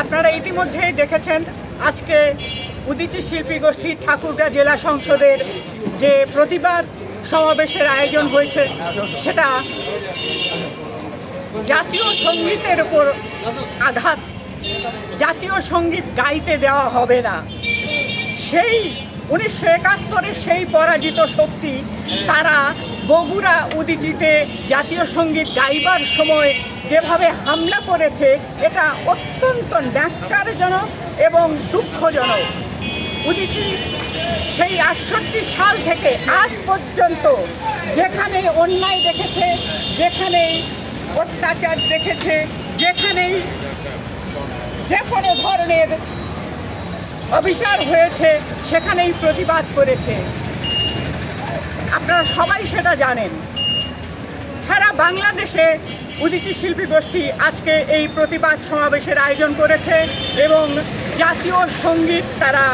আপনারা ইতিমধ্যেই দেখেছেন আজকে উদীচী শিল্পী গোষ্ঠী ঠাকুরগাঁ জেলা সংসদের যে প্রতিবাদ সমাবেশের আয়োজন হয়েছে সেটা জাতীয় সঙ্গীতের উপর আঘাত। জাতীয় সঙ্গীত গাইতে দেওয়া হবে না। সেই 1971-এর সেই পরাজিত শক্তি তারা বগুড়া উদীচীতে জাতীয় সঙ্গীত গাইবার সময় যেভাবে হামলা করেছে এটা অত্যন্ত ন্যাক্কারজনক এবং দুঃখজনক। উদীচী সেই 68 সাল থেকে আজ পর্যন্ত যেখানে অন্যায় দেখেছে, যেখানেই অত্যাচার দেখেছে, যেখানেই যে কোনো ধরনের অবিচার হয়েছে সেখানেই প্রতিবাদ করেছে। আপনারা সবাই সেটা জানেন। সারা বাংলাদেশে উদীচী শিল্পী গোষ্ঠী আজকে এই প্রতিবাদ সমাবেশের আয়োজন করেছে এবং জাতীয় সঙ্গীত তারা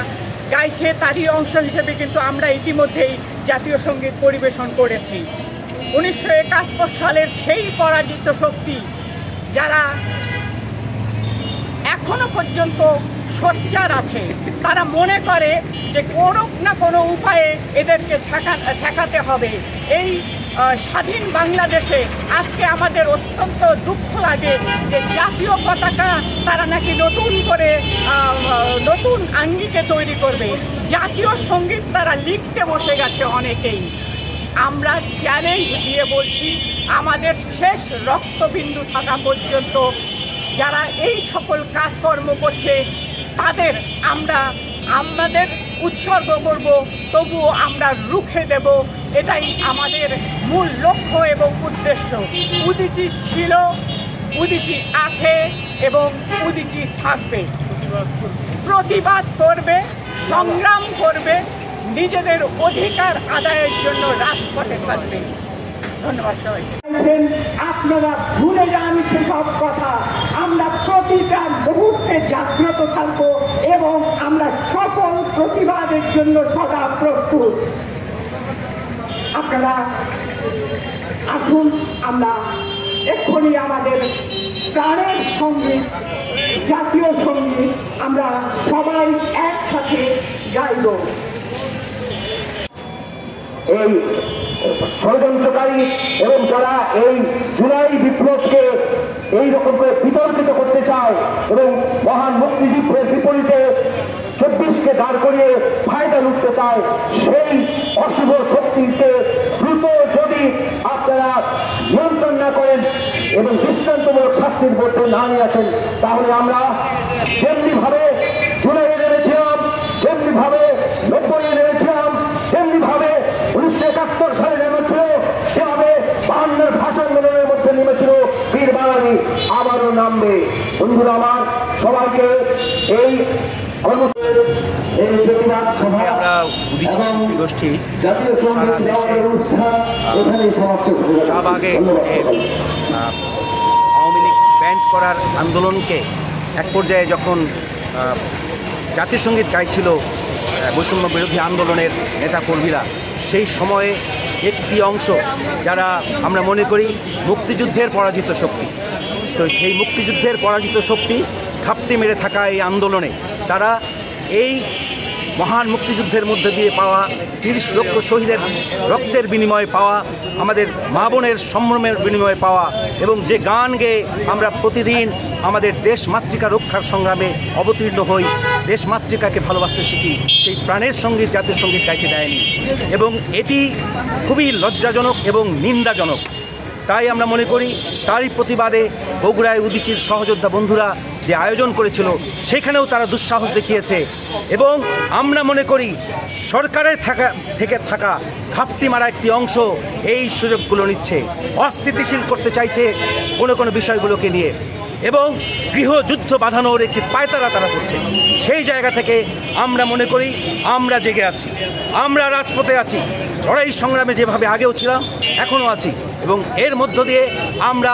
গাইছে। তারই অংশ হিসেবে কিন্তু আমরা ইতিমধ্যেই জাতীয় সঙ্গীত পরিবেশন করেছি। 1971 সালের সেই পরাজিত শক্তি যারা এখনো পর্যন্ত সোচ্চার আছে, তারা মনে করে যে কোনো না কোনো উপায়ে এদেরকে ঠেকাতে হবে। এই স্বাধীন বাংলাদেশে আজকে আমাদের অত্যন্ত দুঃখ লাগে যে জাতীয় পতাকা তারা নাকি নতুন করে নতুন আঙ্গিকে তৈরি করবে। জাতীয় সঙ্গীত তারা লিখতে বসে গেছে অনেকেই। আমরা চ্যালেঞ্জ দিয়ে বলছি, আমাদের শেষ রক্তবিন্দু থাকা পর্যন্ত যারা এই সকল কাজকর্ম করছে তাদের আমরা আমাদের উৎসর্গ করব, তবুও আমরা রুখে দেব। এটাই আমাদের মূল লক্ষ্য এবং উদ্দেশ্য। উদীচী ছিল, উদীচী আছে এবং উদীচী থাকবে। প্রতিবাদ করবে, সংগ্রাম করবে, নিজেদের অধিকার আদায়ের জন্য রাজপথে থাকবে। ধন্যবাদ সবাইকে। আপনারা ভুলে যান সেসব কথা। আমরা প্রতিটা মুহূর্তে জাগ্রত থাকবো এবং আমরা সকল প্রতিবাদের জন্য সদা প্রস্তুত। আপনারা আসুন, আমরা এক্ষুনি আমাদের প্রাণের সঙ্গীত, জাতীয় সঙ্গীত আমরা সবাই একসাথে গাইব। এই ষড়যন্ত্রকারী এবং যারা এই জুলাই বিপ্লবকে এইরকম করে বিতর্কিত করতে চায় এবং মহান মুক্তিযুদ্ধের বিপরীতে 24কে দাঁড় করিয়ে ফায়দা লুটতে চায়, সেই অশুভ শক্তিকে দ্রুত যদি আপনারা নিয়ন্ত্রণ না করেন এবং দৃষ্টান্তমূলক শাস্তির মধ্যে না নিয়ে আসেন, তাহলে আমরা যেমনিভাবে জুলাইয়ে নেমেছিলাম, যেমনিভাবে 90-এ নেমেছিলাম, যেমনিভাবে 1971 সালে নেমেছিল, সেভাবে 52 ভাষা আন্দোলনের মধ্যে নেমেছিল বীর বাঙালি, আবারও নামবে। বন্ধুরা আমার, সবাইকে এই আমরা উদীচী শিল্পী গোষ্ঠী সারা দেশে শাহবাগে আওয়ামী লীগ ব্যান্ড করার আন্দোলনকে এক পর্যায়ে যখন জাতীয় সঙ্গীত গাইছিল বৈষম্য বিরোধী আন্দোলনের নেতাকর্মীরা, সেই সময়ে একটি অংশ যারা আমরা মনে করি মুক্তিযুদ্ধের পরাজিত শক্তি, তো সেই মুক্তিযুদ্ধের পরাজিত শক্তি ঘাপটি মেরে থাকা এই আন্দোলনে তারা এই মহান মুক্তিযুদ্ধের মধ্যে দিয়ে পাওয়া 30 লক্ষ শহীদের রক্তের বিনিময়ে পাওয়া, আমাদের মা বোনের সম্ভ্রমের বিনিময়ে পাওয়া এবং যে গান গেয়ে আমরা প্রতিদিন আমাদের দেশ মাতৃকা রক্ষার সংগ্রামে অবতীর্ণ হই, দেশ মাতৃকাকে ভালোবাসতে শিখি, সেই প্রাণের সঙ্গীত জাতীয় সঙ্গীত গাইতে দেয়নি এবং এটি খুবই লজ্জাজনক এবং নিন্দাজনক। তাই আমরা মনে করি তারই প্রতিবাদে বগুড়ায় উদীচীর সহযোদ্ধা বন্ধুরা যে আয়োজন করেছিল সেখানেও তারা দুঃসাহস দেখিয়েছে এবং আমরা মনে করি সরকারের থেকে থাকা ঘাপটি মারা একটি অংশ এই সুযোগগুলো নিচ্ছে, অস্থিতিশীল করতে চাইছে কোনো বিষয়গুলোকে নিয়ে এবং গৃহযুদ্ধ বাঁধানোর একটি পায়তারা তারা করছে। সেই জায়গা থেকে আমরা মনে করি আমরা জেগে আছি, আমরা রাজপথে আছি, লড়াই সংগ্রামে যেভাবে আগেও ছিলাম এখনও আছি এবং এর মধ্য দিয়ে আমরা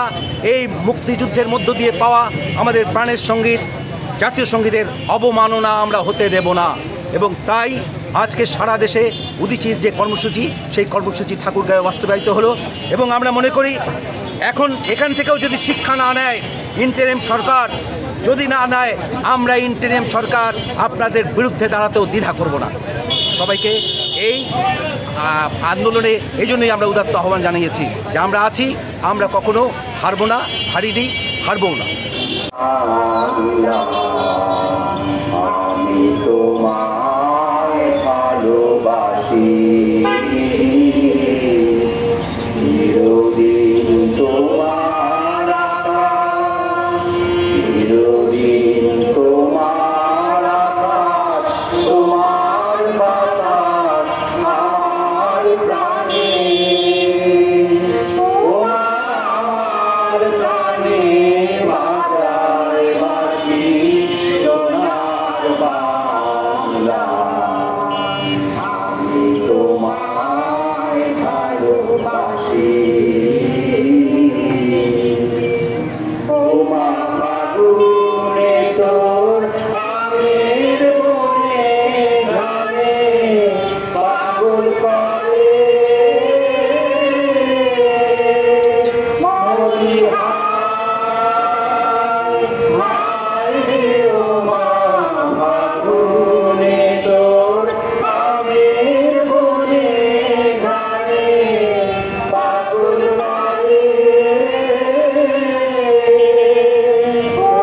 এই মুক্তিযুদ্ধের মধ্য দিয়ে পাওয়া আমাদের প্রাণের সঙ্গীত জাতীয় সঙ্গীতের অবমাননা আমরা হতে দেব না এবং তাই আজকে সারা দেশে উদীচীর যে কর্মসূচি, সেই কর্মসূচি ঠাকুরগাঁয়ে বাস্তবায়িত হলো এবং আমরা মনে করি এখন এখান থেকেও যদি শিক্ষা না নেয় ইন্টারিম সরকার, যদি না নেয় আমরা ইন্টারিম সরকার আপনাদের বিরুদ্ধে দাঁড়াতেও দ্বিধা করব না। সবাইকে এই আন্দোলনে এই জন্যই আমরা উদাত্ত আহ্বান জানিয়েছি যে আমরা আছি, আমরা কখনো হারবো না, হারিনি, হারবও না। আমি তোমায় ভালোবাসি, চিরদিন তোমার আকাশ, চিরদিন তোমার আকাশ, তোমার বাতাস আমার প্রাণে, আমার প্রাণে বাজায় বাঁশি সোনার বাংলা। আমি তোমায় ভালোবাসি, তোমার ফাগুনে তোর আমের বনে গানে পাগল করে মরি হায় হায় রে ও মা, ফাগুনে তোর আমের বনে গানে পাগল করে ও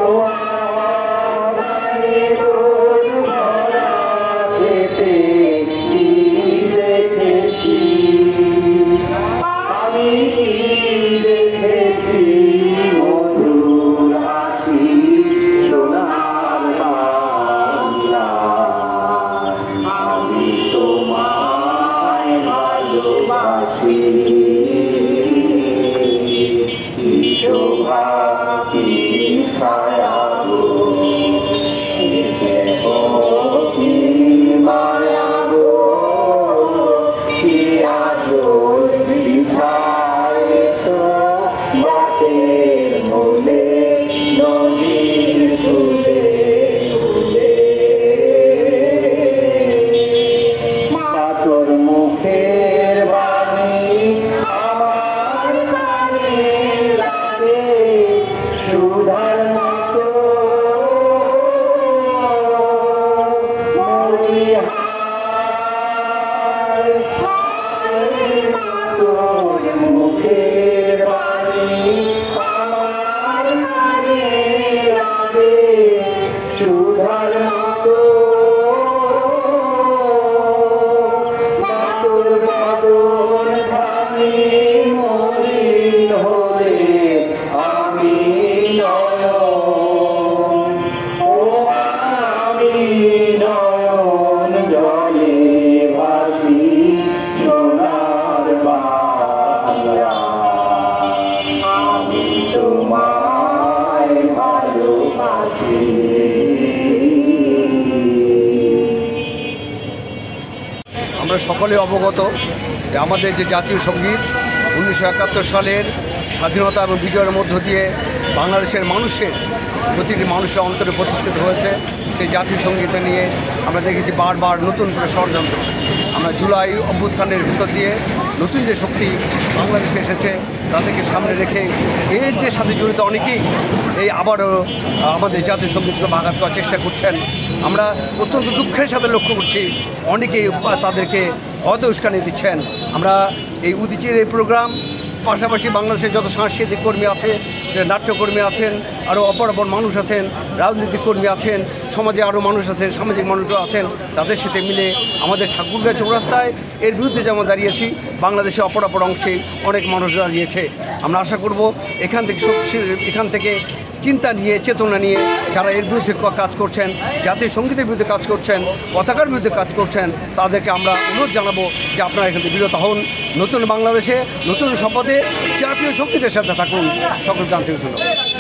গানে তোর ভরা খেতে কি দেখেছি আমি, দেখেছি মধুর হাসি সোনার বাংলা। আমি তোমায় ভালোবাসি, কি শোভা কি ছায়া গো, দেখো কি মায়া গো, কি আদর বিছাইত বাটের মূলে নদীর কূলে কূলে। পাথর মুখের বাণী আমার কানে লাগে সুধার মতো, মরি হায় হায় তোর মুখের বাণী আমার কানে লাগে সুধার মতো, তোর বদন ধামি মলিন হলে আমি নয়ন, ও আমি নয়ন জলে ভাসি সোনার বাংলা। আমি তোমায় ভালোবাসি। আমরা সকলে অবগত যে আমাদের যে জাতীয় সঙ্গীত 1971 সালের স্বাধীনতা এবং বিজয়ের মধ্য দিয়ে বাংলাদেশের মানুষের প্রতিটি মানুষের অন্তরে প্রতিষ্ঠিত হয়েছে। সেই জাতীয় সঙ্গীত নিয়ে আমরা দেখেছি বারবার নতুন করে ষড়যন্ত্র। আমরা জুলাই অভ্যুত্থানের ভিতর দিয়ে নতুন যে শক্তি বাংলাদেশে এসেছে তাদেরকে সামনে রেখে এর যে সাথে জড়িত অনেকেই এই আবারও আমাদের জাতীয় সঙ্গীতকে আঘাত করার চেষ্টা করছেন। আমরা অত্যন্ত দুঃখের সাথে লক্ষ্য করছি অনেকেই তাদেরকে হয়তো উস্কানি দিচ্ছেন। আমরা এই উদীচীর এই প্রোগ্রাম পাশাপাশি বাংলাদেশের যত সাংস্কৃতিক কর্মী আছে, নাট্যকর্মী আছেন, আরও অপর মানুষ আছেন, রাজনৈতিক কর্মী আছেন, সমাজে আরও মানুষ আছেন, সামাজিক মানুষও আছেন, তাদের সাথে মিলে আমাদের ঠাকুরগাঁ চৌরাস্তায় এর বিরুদ্ধে যেমন দাঁড়িয়েছি, বাংলাদেশে অপর অংশে অনেক মানুষ দাঁড়িয়েছে। আমরা আশা করব এখান থেকে চিন্তা নিয়ে, চেতনা নিয়ে যারা এর বিরুদ্ধে কাজ করছেন, জাতীয় সঙ্গীতের বিরুদ্ধে কাজ করছেন, পতাকার বিরুদ্ধে কাজ করছেন, তাদেরকে আমরা অনুরোধ জানাবো যে আপনারা এখান থেকে বিরত হন। নতুন বাংলাদেশে নতুন শপথে জাতীয় সঙ্গীতের সাথে থাকুন। সকলকে আন্তরিক ধন্যবাদ।